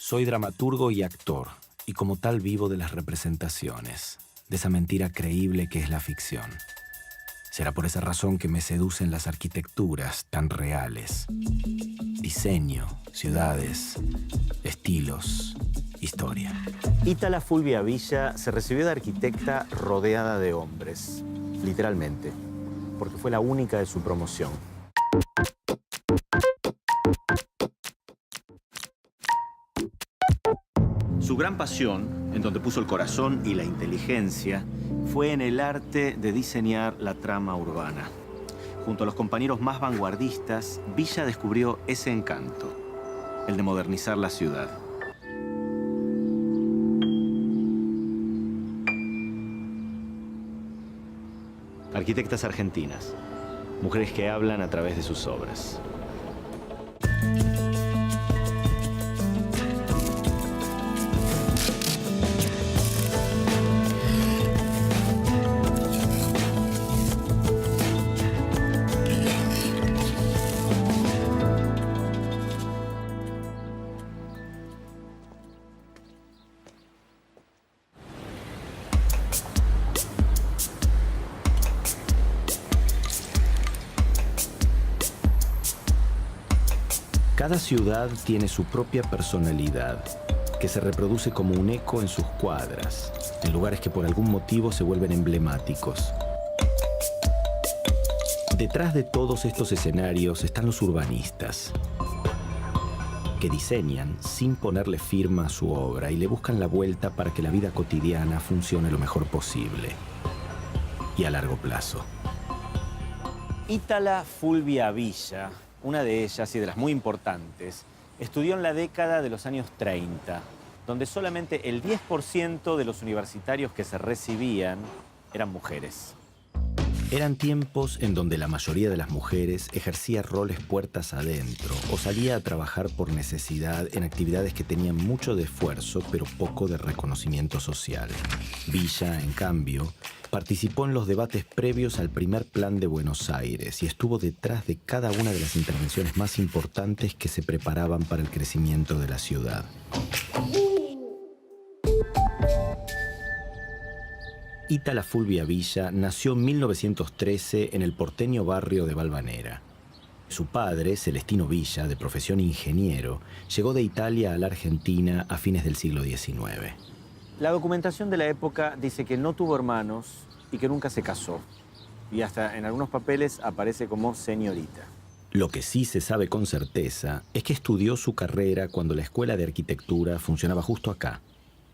Soy dramaturgo y actor, y como tal vivo de las representaciones, de esa mentira creíble que es la ficción. Será por esa razón que me seducen las arquitecturas tan reales. Diseño, ciudades, estilos, historia. Ítala Fulvia Villa se recibió de arquitecta rodeada de hombres, literalmente, porque fue la única de su promoción. Su gran pasión, en donde puso el corazón y la inteligencia, fue en el arte de diseñar la trama urbana. Junto a los compañeros más vanguardistas, Villa descubrió ese encanto, el de modernizar la ciudad. Arquitectas argentinas, mujeres que hablan a través de sus obras. Cada ciudad tiene su propia personalidad, que se reproduce como un eco en sus cuadras, en lugares que por algún motivo se vuelven emblemáticos. Detrás de todos estos escenarios están los urbanistas, que diseñan sin ponerle firma a su obra y le buscan la vuelta para que la vida cotidiana funcione lo mejor posible y a largo plazo. Ítala Fulvia Villa, una de ellas y de las muy importantes, estudió en la década de los años 30, donde solamente el 10% de los universitarios que se recibían eran mujeres. Eran tiempos en donde la mayoría de las mujeres ejercía roles puertas adentro o salía a trabajar por necesidad en actividades que tenían mucho de esfuerzo pero poco de reconocimiento social. Villa, en cambio, participó en los debates previos al primer plan de Buenos Aires y estuvo detrás de cada una de las intervenciones más importantes que se preparaban para el crecimiento de la ciudad. Ítala Fulvia Villa nació en 1913 en el porteño barrio de Valvanera. Su padre, Celestino Villa, de profesión ingeniero, llegó de Italia a la Argentina a fines del siglo XIX. La documentación de la época dice que no tuvo hermanos y que nunca se casó. Y hasta en algunos papeles aparece como señorita. Lo que sí se sabe con certeza es que estudió su carrera cuando la escuela de arquitectura funcionaba justo acá,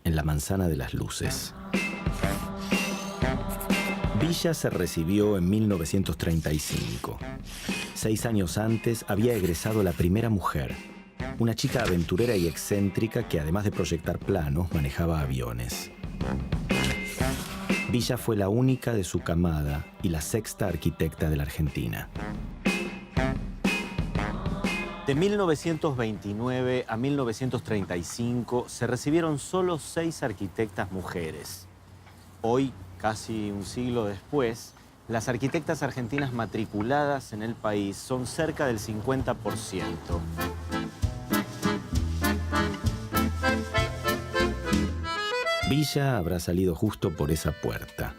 en la Manzana de las Luces. Villa se recibió en 1935. 6 años antes había egresado la primera mujer, una chica aventurera y excéntrica que además de proyectar planos, manejaba aviones. Villa fue la única de su camada y la sexta arquitecta de la Argentina. De 1929 a 1935 se recibieron solo 6 arquitectas mujeres. Hoy, casi un siglo después, las arquitectas argentinas matriculadas en el país son cerca del 50%. Villa habrá salido justo por esa puerta.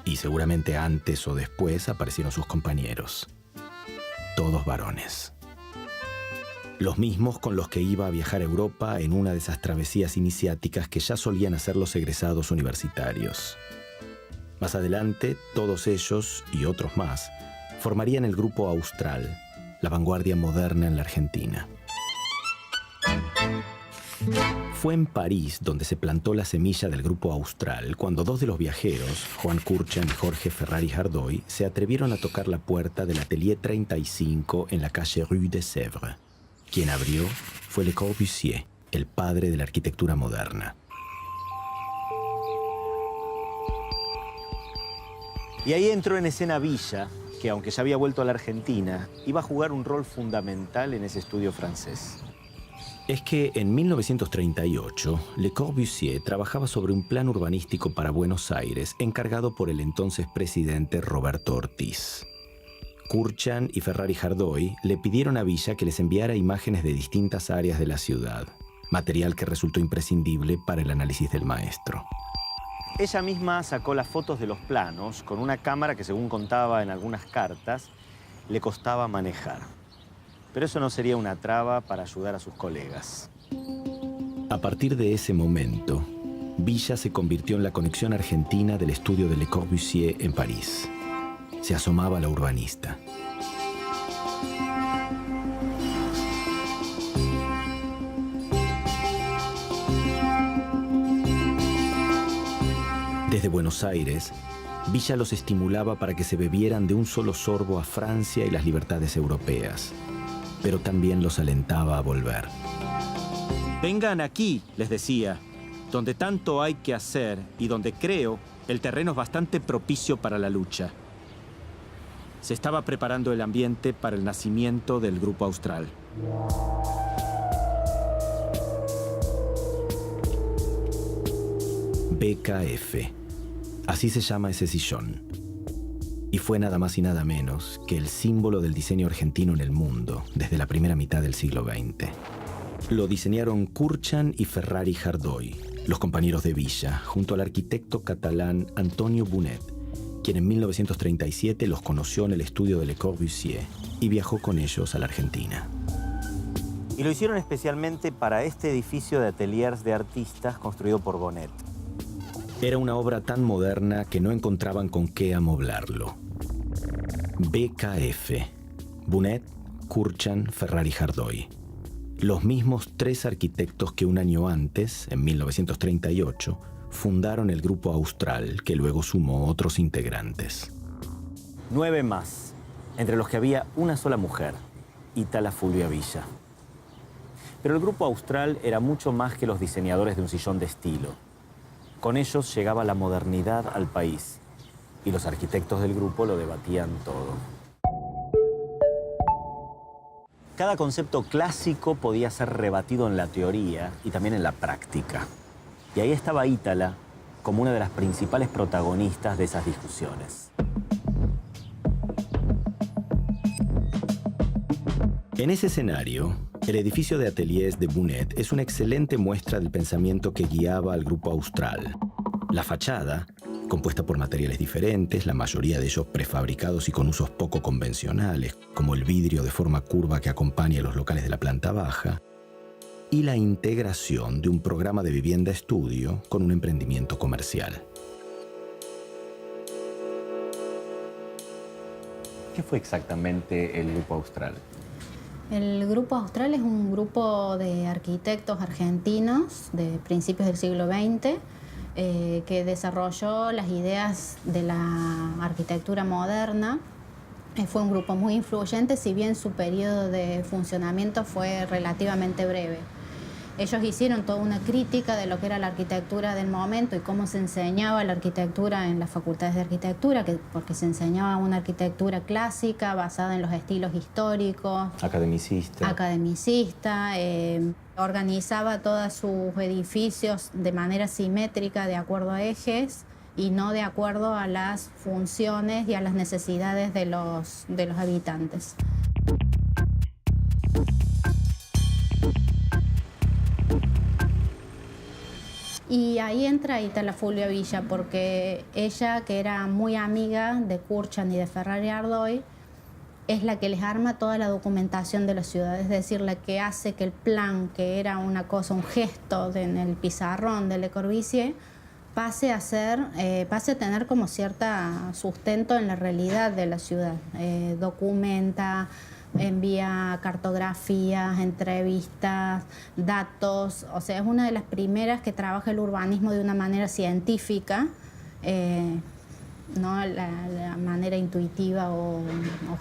Y seguramente antes o después aparecieron sus compañeros. Todos varones. Los mismos con los que iba a viajar a Europa en una de esas travesías iniciáticas que ya solían hacer los egresados universitarios. Más adelante, todos ellos y otros más formarían el Grupo Austral, la vanguardia moderna en la Argentina. Fue en París donde se plantó la semilla del Grupo Austral cuando 2 de los viajeros, Juan Kurchan y Jorge Ferrari Hardoy, se atrevieron a tocar la puerta del Atelier 35 en la calle Rue de Sèvres. Quien abrió fue Le Corbusier, el padre de la arquitectura moderna. Y ahí entró en escena Villa, que aunque ya había vuelto a la Argentina, iba a jugar un rol fundamental en ese estudio francés. Es que en 1938, Le Corbusier trabajaba sobre un plan urbanístico para Buenos Aires encargado por el entonces presidente Roberto Ortiz. Kurchan y Ferrari Hardoy le pidieron a Villa que les enviara imágenes de distintas áreas de la ciudad, material que resultó imprescindible para el análisis del maestro. Ella misma sacó las fotos de los planos con una cámara que, según contaba en algunas cartas, le costaba manejar. Pero eso no sería una traba para ayudar a sus colegas. A partir de ese momento, Villa se convirtió en la conexión argentina del estudio de Le Corbusier en París. Se asomaba la urbanista. Desde Buenos Aires, Villa los estimulaba para que se bebieran de un solo sorbo a Francia y las libertades europeas, pero también los alentaba a volver. Vengan aquí, les decía, donde tanto hay que hacer y donde creo el terreno es bastante propicio para la lucha. Se estaba preparando el ambiente para el nacimiento del Grupo Austral. BKF. Así se llama ese sillón. Y fue nada más y nada menos que el símbolo del diseño argentino en el mundo desde la primera mitad del siglo XX. Lo diseñaron Kurchan y Ferrari Hardoy, los compañeros de Villa, junto al arquitecto catalán Antonio Bonet, quien en 1937 los conoció en el estudio de Le Corbusier y viajó con ellos a la Argentina. Y lo hicieron especialmente para este edificio de ateliers de artistas construido por Bonet. Era una obra tan moderna que no encontraban con qué amoblarlo. BKF. Bonet, Kurchan, Ferrari Hardoy. Los mismos tres arquitectos que un año antes, en 1938, fundaron el Grupo Austral, que luego sumó otros integrantes. 9 más, entre los que había una sola mujer, Ítala Fulvia Villa. Pero el Grupo Austral era mucho más que los diseñadores de un sillón de estilo. Con ellos llegaba la modernidad al país, y los arquitectos del grupo lo debatían todo. Cada concepto clásico podía ser rebatido en la teoría y también en la práctica. Y ahí estaba Ítala como una de las principales protagonistas de esas discusiones. En ese escenario, el edificio de ateliers de Bonet es una excelente muestra del pensamiento que guiaba al Grupo Austral. La fachada, compuesta por materiales diferentes, la mayoría de ellos prefabricados y con usos poco convencionales, como el vidrio de forma curva que acompaña los locales de la planta baja, y la integración de un programa de vivienda estudio con un emprendimiento comercial. ¿Qué fue exactamente el Grupo Austral? El Grupo Austral es un grupo de arquitectos argentinos de principios del siglo XX que desarrolló las ideas de la arquitectura moderna. Fue un grupo muy influyente, si bien su periodo de funcionamiento fue relativamente breve. Ellos hicieron toda una crítica de lo que era la arquitectura del momento y cómo se enseñaba la arquitectura en las facultades de arquitectura, porque se enseñaba una arquitectura clásica basada en los estilos históricos. Academicista. Organizaba todos sus edificios de manera simétrica, de acuerdo a ejes, y no de acuerdo a las funciones y a las necesidades de los habitantes. Y ahí entra Ítala Fulvia Villa, porque ella, que era muy amiga de Kurchan y de Ferrari Hardoy, es la que les arma toda la documentación de la ciudad, es decir, la que hace que el plan, que era una cosa, un gesto en el pizarrón de Le Corbusier, pase a tener como cierta sustento en la realidad de la ciudad. Documenta, envía cartografías, entrevistas, datos. O sea, es una de las primeras que trabaja el urbanismo de una manera científica, no la manera intuitiva o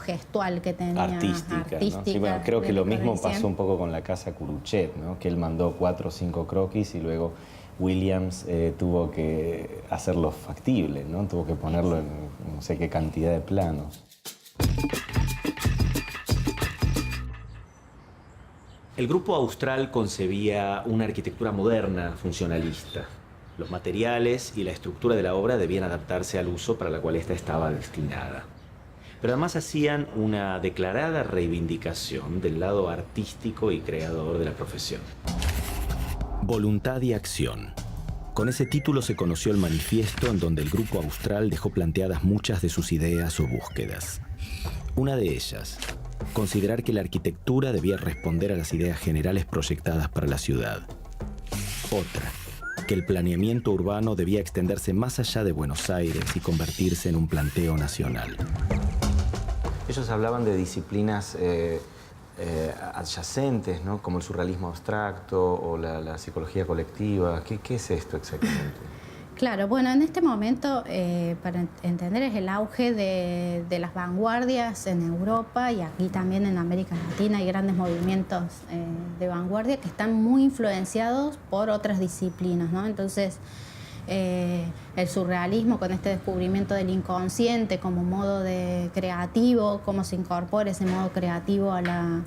gestual que tenía. Artística, ¿no? Sí, bueno, creo que lo mismo pasó un poco con la casa Curuchet, ¿no? Que él mandó 4 o 5 croquis y luego Williams tuvo que hacerlo factible, ¿no? Tuvo que ponerlo en no sé qué cantidad de planos. El Grupo Austral concebía una arquitectura moderna, funcionalista. Los materiales y la estructura de la obra debían adaptarse al uso para la cual ésta estaba destinada. Pero además hacían una declarada reivindicación del lado artístico y creador de la profesión. Voluntad y acción. Con ese título se conoció el manifiesto en donde el Grupo Austral dejó planteadas muchas de sus ideas o búsquedas. Una de ellas, considerar que la arquitectura debía responder a las ideas generales proyectadas para la ciudad. Otra, que el planeamiento urbano debía extenderse más allá de Buenos Aires y convertirse en un planteo nacional. Ellos hablaban de disciplinas adyacentes, ¿no? Como el surrealismo abstracto o la psicología colectiva. ¿Qué es esto exactamente? Claro, bueno, en este momento, para entender, es el auge de las vanguardias en Europa y aquí también en América Latina. Hay grandes movimientos de vanguardia que están muy influenciados por otras disciplinas, ¿no? Entonces, el surrealismo, con este descubrimiento del inconsciente como modo creativo, cómo se incorpora ese modo creativo a la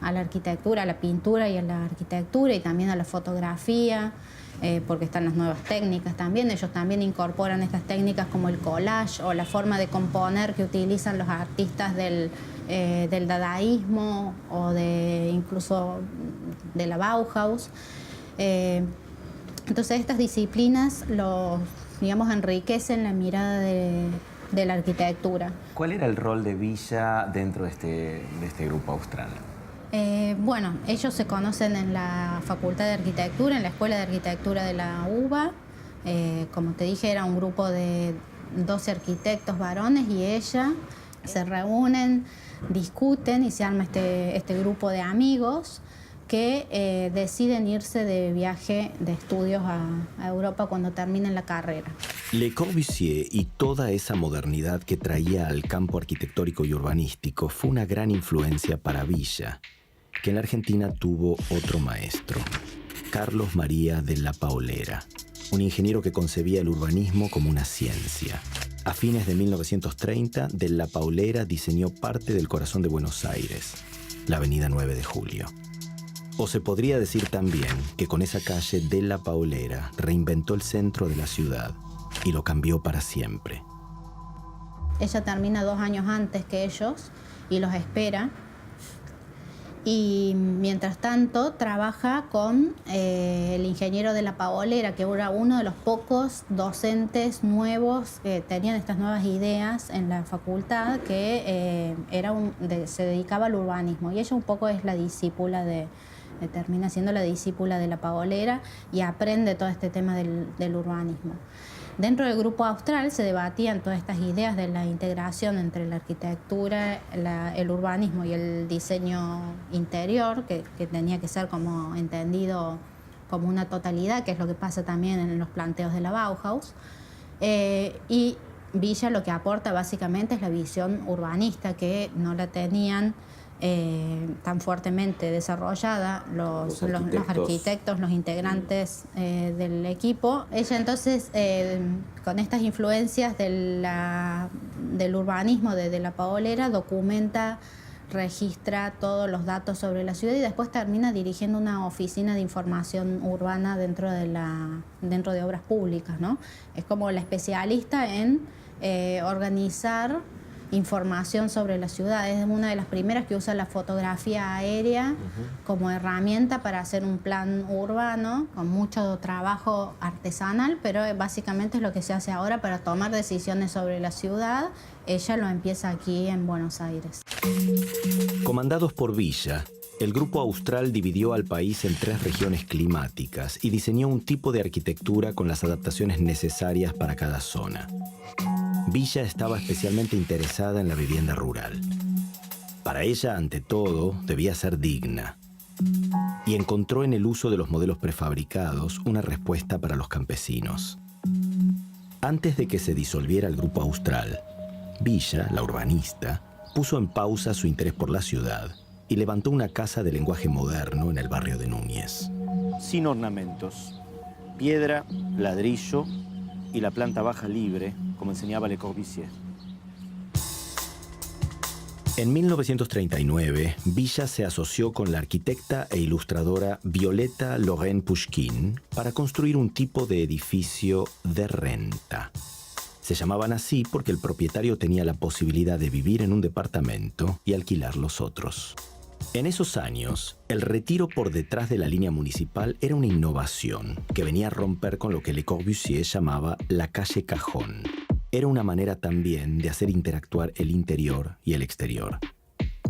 arquitectura, a la pintura y a la arquitectura y también a la fotografía. Porque están las nuevas técnicas también. Ellos también incorporan estas técnicas como el collage o la forma de componer que utilizan los artistas del dadaísmo o incluso de la Bauhaus. Entonces estas disciplinas enriquecen la mirada de la arquitectura. ¿Cuál era el rol de Villa dentro de este Grupo Austral? Bueno, ellos se conocen en la Facultad de Arquitectura, en la Escuela de Arquitectura de la UBA. Como te dije, era un grupo de 12 arquitectos varones y ella. Se reúnen, discuten y se arma este grupo de amigos que deciden irse de viaje de estudios a Europa cuando terminen la carrera. Le Corbusier y toda esa modernidad que traía al campo arquitectónico y urbanístico fue una gran influencia para Villa, que en la Argentina tuvo otro maestro, Carlos María Della Paolera, un ingeniero que concebía el urbanismo como una ciencia. A fines de 1930, Della Paolera diseñó parte del corazón de Buenos Aires, la avenida 9 de Julio. O se podría decir también que con esa calle Della Paolera reinventó el centro de la ciudad y lo cambió para siempre. Ella termina 2 años antes que ellos y los espera. Y mientras tanto trabaja con el ingeniero Della Paolera, que era uno de los pocos docentes nuevos que tenían estas nuevas ideas en la facultad, que se dedicaba al urbanismo. Y ella un poco es la discípula termina siendo la discípula de Della Paolera y aprende todo este tema del urbanismo. Dentro del Grupo Austral se debatían todas estas ideas de la integración entre la arquitectura, el urbanismo y el diseño interior, que tenía que ser como entendido como una totalidad, que es lo que pasa también en los planteos de la Bauhaus. Y Villa lo que aporta básicamente es la visión urbanista, que no la tenían tan fuertemente desarrollada los arquitectos, los integrantes del equipo. Ella entonces, con estas influencias del urbanismo de Della Paolera, documenta, registra todos los datos sobre la ciudad y después termina dirigiendo una oficina de información urbana dentro de obras públicas, ¿no? Es como la especialista en organizar información sobre la ciudad. Es una de las primeras que usa la fotografía aérea como herramienta para hacer un plan urbano con mucho trabajo artesanal, pero básicamente es lo que se hace ahora para tomar decisiones sobre la ciudad. Ella lo empieza aquí en Buenos Aires. Comandados por Villa, el Grupo Austral dividió al país en 3 regiones climáticas y diseñó un tipo de arquitectura con las adaptaciones necesarias para cada zona. Villa estaba especialmente interesada en la vivienda rural. Para ella, ante todo, debía ser digna. Y encontró en el uso de los modelos prefabricados una respuesta para los campesinos. Antes de que se disolviera el Grupo Austral, Villa, la urbanista, puso en pausa su interés por la ciudad y levantó una casa de lenguaje moderno en el barrio de Núñez. Sin ornamentos, piedra, ladrillo y la planta baja libre, como enseñaba Le Corbusier. En 1939, Villa se asoció con la arquitecta e ilustradora Violeta Lorraine-Pushkin para construir un tipo de edificio de renta. Se llamaban así porque el propietario tenía la posibilidad de vivir en un departamento y alquilar los otros. En esos años, el retiro por detrás de la línea municipal era una innovación que venía a romper con lo que Le Corbusier llamaba la calle cajón. Era una manera también de hacer interactuar el interior y el exterior.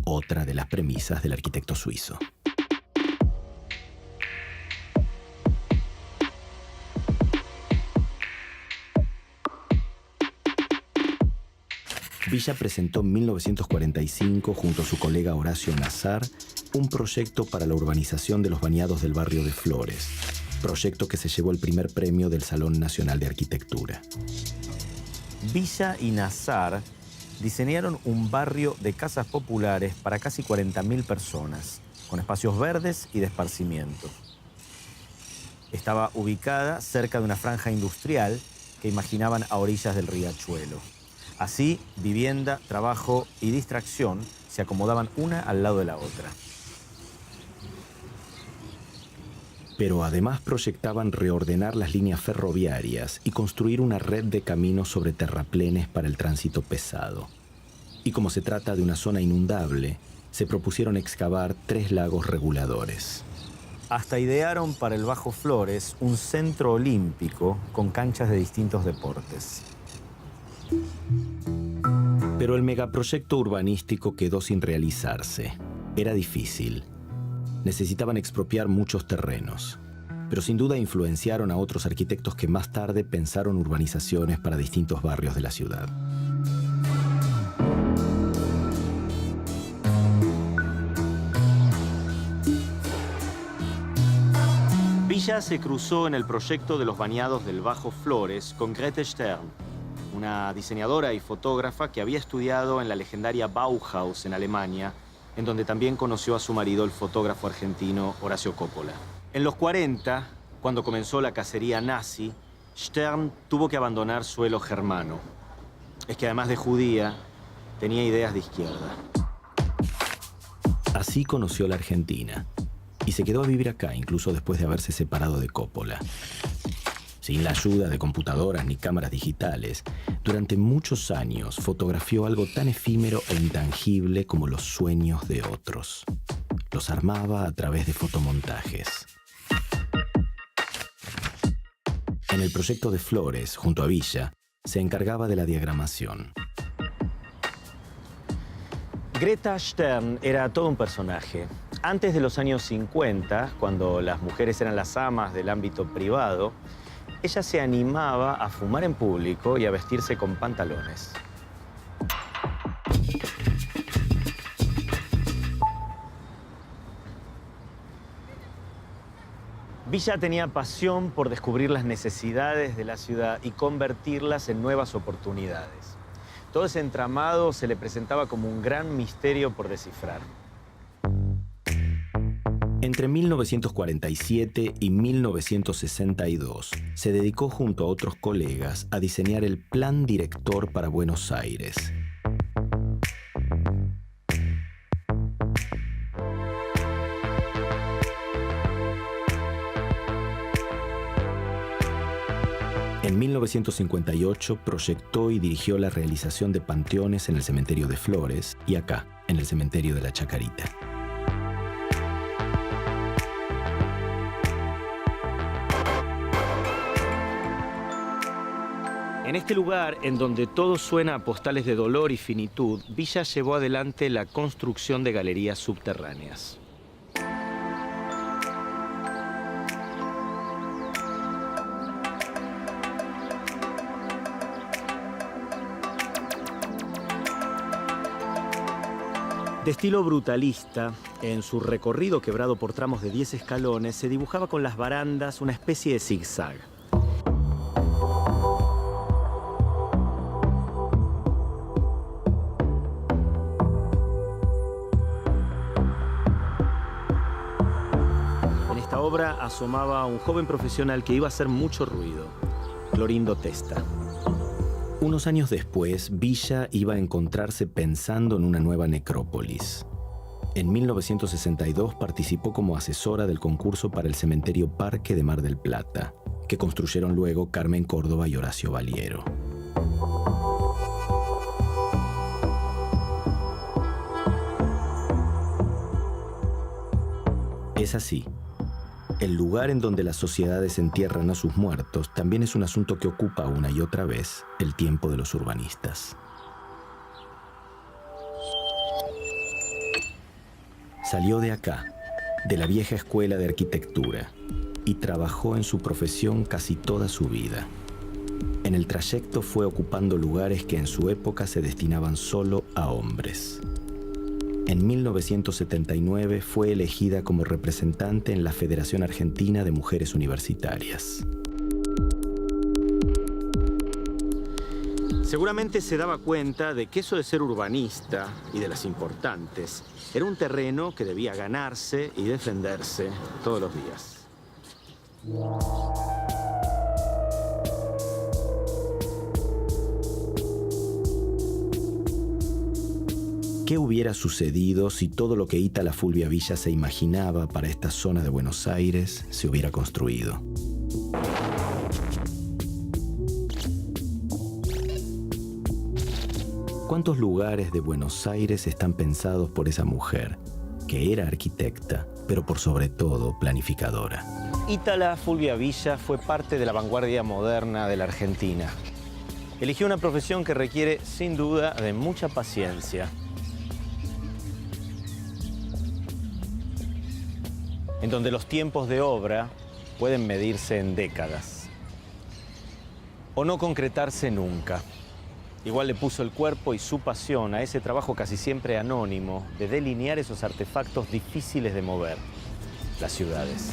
Otra de las premisas del arquitecto suizo. Villa presentó en 1945, junto a su colega Horacio Nassar, un proyecto para la urbanización de los bañados del barrio de Flores, proyecto que se llevó el primer premio del Salón Nacional de Arquitectura. Villa y Nassar diseñaron un barrio de casas populares para casi 40.000 personas, con espacios verdes y de esparcimiento. Estaba ubicada cerca de una franja industrial que imaginaban a orillas del riachuelo. Así, vivienda, trabajo y distracción se acomodaban una al lado de la otra. Pero además proyectaban reordenar las líneas ferroviarias y construir una red de caminos sobre terraplenes para el tránsito pesado. Y como se trata de una zona inundable, se propusieron excavar 3 lagos reguladores. Hasta idearon para el Bajo Flores un centro olímpico con canchas de distintos deportes. Pero el megaproyecto urbanístico quedó sin realizarse. Era difícil. Necesitaban expropiar muchos terrenos. Pero sin duda influenciaron a otros arquitectos que más tarde pensaron urbanizaciones para distintos barrios de la ciudad. Villa se cruzó en el proyecto de los bañados del Bajo Flores con Grete Stern, una diseñadora y fotógrafa que había estudiado en la legendaria Bauhaus en Alemania, en donde también conoció a su marido, el fotógrafo argentino Horacio Coppola. En los 40, cuando comenzó la cacería nazi, Stern tuvo que abandonar suelo germano. Es que además de judía, tenía ideas de izquierda. Así conoció la Argentina y se quedó a vivir acá, incluso después de haberse separado de Coppola. Sin la ayuda de computadoras ni cámaras digitales, durante muchos años fotografió algo tan efímero e intangible como los sueños de otros. Los armaba a través de fotomontajes. En el proyecto de Flores, junto a Villa, se encargaba de la diagramación. Greta Stern era todo un personaje. Antes de los años 50, cuando las mujeres eran las amas del ámbito privado, ella se animaba a fumar en público y a vestirse con pantalones. Villa tenía pasión por descubrir las necesidades de la ciudad y convertirlas en nuevas oportunidades. Todo ese entramado se le presentaba como un gran misterio por descifrar. Entre 1947 y 1962, se dedicó junto a otros colegas a diseñar el Plan Director para Buenos Aires. En 1958 proyectó y dirigió la realización de panteones en el cementerio de Flores y acá, en el cementerio de la Chacarita. En este lugar, en donde todo suena a postales de dolor y finitud, Villa llevó adelante la construcción de galerías subterráneas. De estilo brutalista, en su recorrido quebrado por tramos de 10 escalones, se dibujaba con las barandas una especie de zigzag. En esta obra asomaba un joven profesional que iba a hacer mucho ruido, Clorindo Testa. Unos años después, Villa iba a encontrarse pensando en una nueva necrópolis. En 1962 participó como asesora del concurso para el cementerio Parque de Mar del Plata, que construyeron luego Carmen Córdoba y Horacio Valiero. Es así. El lugar en donde las sociedades entierran a sus muertos también es un asunto que ocupa una y otra vez el tiempo de los urbanistas. Salió de acá, de la vieja escuela de arquitectura, y trabajó en su profesión casi toda su vida. En el trayecto fue ocupando lugares que en su época se destinaban solo a hombres. En 1979 fue elegida como representante en la Federación Argentina de Mujeres Universitarias. Seguramente se daba cuenta de que eso de ser urbanista y de las importantes era un terreno que debía ganarse y defenderse todos los días. ¿Qué hubiera sucedido si todo lo que Ítala Fulvia Villa se imaginaba para esta zona de Buenos Aires se hubiera construido? ¿Cuántos lugares de Buenos Aires están pensados por esa mujer, que era arquitecta, pero por sobre todo planificadora? Ítala Fulvia Villa fue parte de la vanguardia moderna de la Argentina. Eligió una profesión que requiere, sin duda, de mucha paciencia. En donde los tiempos de obra pueden medirse en décadas. O no concretarse nunca. Igual le puso el cuerpo y su pasión a ese trabajo casi siempre anónimo de delinear esos artefactos difíciles de mover, las ciudades.